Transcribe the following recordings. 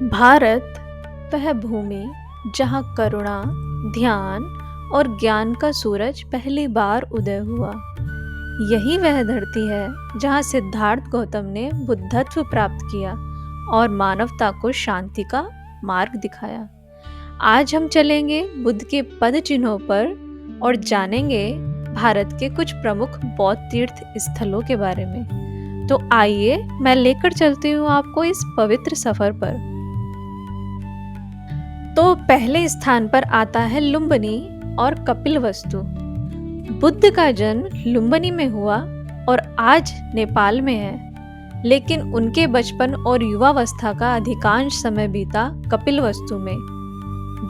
भारत वह भूमि जहाँ करुणा, ध्यान और ज्ञान का सूरज पहली बार उदय हुआ। यही वह धरती है जहाँ सिद्धार्थ गौतम ने बुद्धत्व प्राप्त किया और मानवता को शांति का मार्ग दिखाया। आज हम चलेंगे बुद्ध के पद चिन्हों पर और जानेंगे भारत के कुछ प्रमुख बौद्ध तीर्थ स्थलों के बारे में। तो आइए मैं लेकर चलती हूँ आपको इस पवित्र सफर पर। तो पहले स्थान पर आता है लुम्बिनी और कपिलवस्तु। बुद्ध का जन्म लुम्बिनी में हुआ और आज नेपाल में है, लेकिन उनके बचपन और युवावस्था का अधिकांश समय बीता कपिलवस्तु में,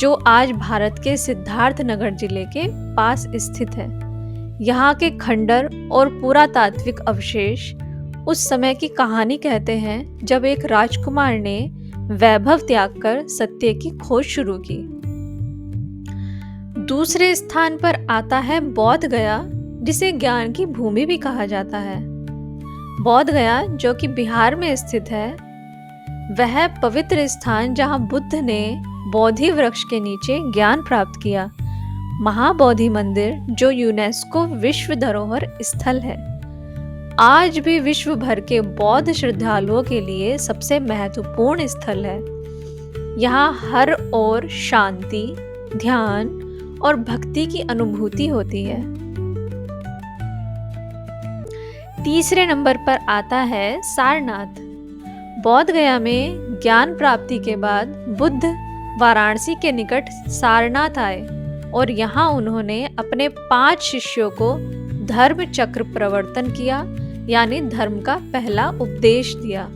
जो आज भारत के सिद्धार्थ नगर जिले के पास स्थित है। यहाँ के खंडर और पुरातात्विक अवशेष उस समय की कहानी कहते हैं जब एक राजकुमार ने वैभव त्याग कर सत्य की खोज शुरू की। दूसरे स्थान पर आता है बोध गया, जिसे ज्ञान की भूमि भी कहा जाता है। बोध गया, जो कि बिहार में स्थित है, वह पवित्र स्थान जहां बुद्ध ने बोधि वृक्ष के नीचे ज्ञान प्राप्त किया। महाबोधि मंदिर, जो यूनेस्को विश्व धरोहर स्थल है, आज भी विश्व भर के बौद्ध श्रद्धालुओं के लिए सबसे महत्वपूर्ण स्थल है। यहाँ हर ओर शांति, ध्यान और भक्ति की अनुभूति होती है। तीसरे नंबर पर आता है सारनाथ। बोध गया में ज्ञान प्राप्ति के बाद बुद्ध वाराणसी के निकट सारनाथ आए और यहाँ उन्होंने अपने 5 शिष्यों को धर्म चक्र प्रवर्तन किया, यानी धर्म का पहला उपदेश दिया।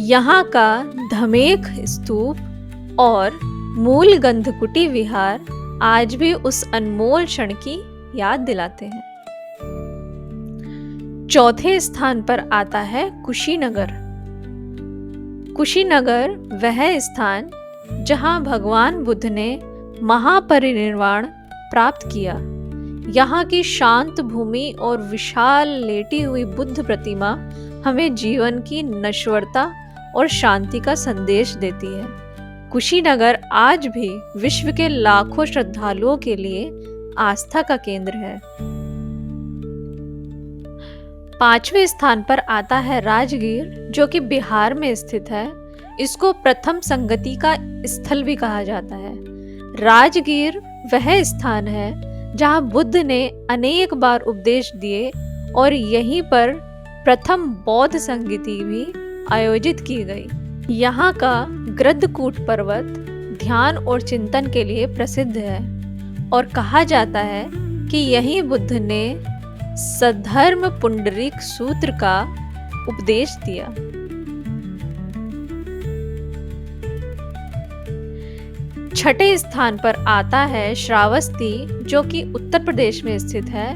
यहाँ का धमेख स्तूप और मूल गंधकुटी विहार आज भी उस अनमोल क्षण की याद दिलाते हैं। चौथे स्थान पर आता है कुशीनगर। कुशीनगर वह स्थान जहाँ भगवान बुद्ध ने महापरिनिर्वाण प्राप्त किया। यहाँ की शांत भूमि और विशाल लेटी हुई बुद्ध प्रतिमा हमें जीवन की नश्वरता और शांति का संदेश देती है। कुशीनगर आज भी विश्व के लाखों श्रद्धालुओं के लिए आस्था का केंद्र है। 5वें स्थान पर आता है राजगीर, जो कि बिहार में स्थित है। इसको प्रथम संगति का स्थल भी कहा जाता है। राजगीर वह स्थान है जहाँ बुद्ध ने अनेक बार उपदेश दिए और यहीं पर प्रथम बौद्ध संगीति भी आयोजित की गई। यहाँ का गृद्धकूट पर्वत ध्यान और चिंतन के लिए प्रसिद्ध है और कहा जाता है कि यहीं बुद्ध ने सद्धर्म पुंडरीक सूत्र का उपदेश दिया। छठे स्थान पर आता है श्रावस्ती, जो कि उत्तर प्रदेश में स्थित है।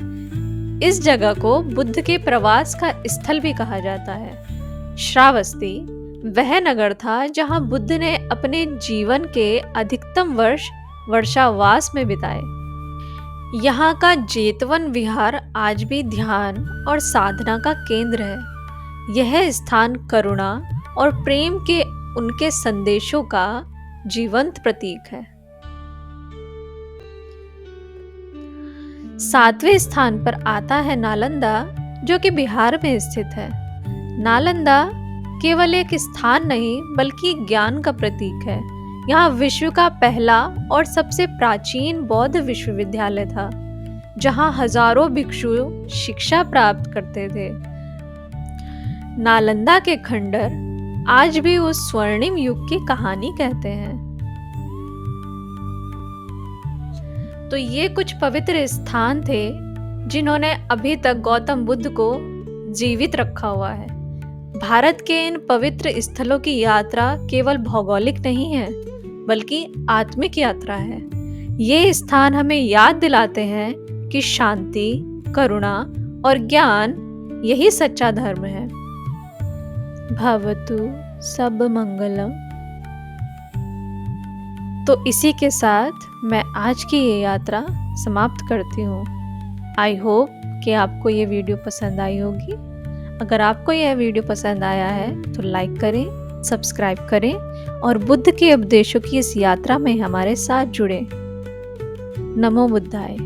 इस जगह को बुद्ध के प्रवास का स्थल भी कहा जाता है। श्रावस्ती वह नगर था जहां बुद्ध ने अपने जीवन के अधिकतम वर्ष वर्षावास में बिताए। यहाँ का जेतवन विहार आज भी ध्यान और साधना का केंद्र है। यह स्थान करुणा और प्रेम के उनके संदेशों का जीवंत प्रतीक है। 7वें स्थान पर आता है नालंदा, जो कि बिहार में स्थित है। नालंदा केवल एक स्थान नहीं बल्कि ज्ञान का प्रतीक है। यहाँ विश्व का पहला और सबसे प्राचीन बौद्ध विश्वविद्यालय था, जहाँ हजारों भिक्षु शिक्षा प्राप्त करते थे। नालंदा के खंडर आज भी उस स्वर्णिम युग की कहानी कहते हैं। तो ये कुछ पवित्र स्थान थे जिन्होंने अभी तक गौतम बुद्ध को जीवित रखा हुआ है। भारत के इन पवित्र स्थलों की यात्रा केवल भौगोलिक नहीं है, बल्कि आत्मिक यात्रा है। ये स्थान हमें याद दिलाते हैं कि शांति, करुणा और ज्ञान यही सच्चा धर्म है। भवतु सब मंगलम। तो इसी के साथ मैं आज की ये यात्रा समाप्त करती हूँ। आई होप कि आपको ये वीडियो पसंद आई होगी। अगर आपको यह वीडियो पसंद आया है तो लाइक करें, सब्सक्राइब करें और बुद्ध के उपदेशों की इस यात्रा में हमारे साथ जुड़ें। नमो बुद्धाय।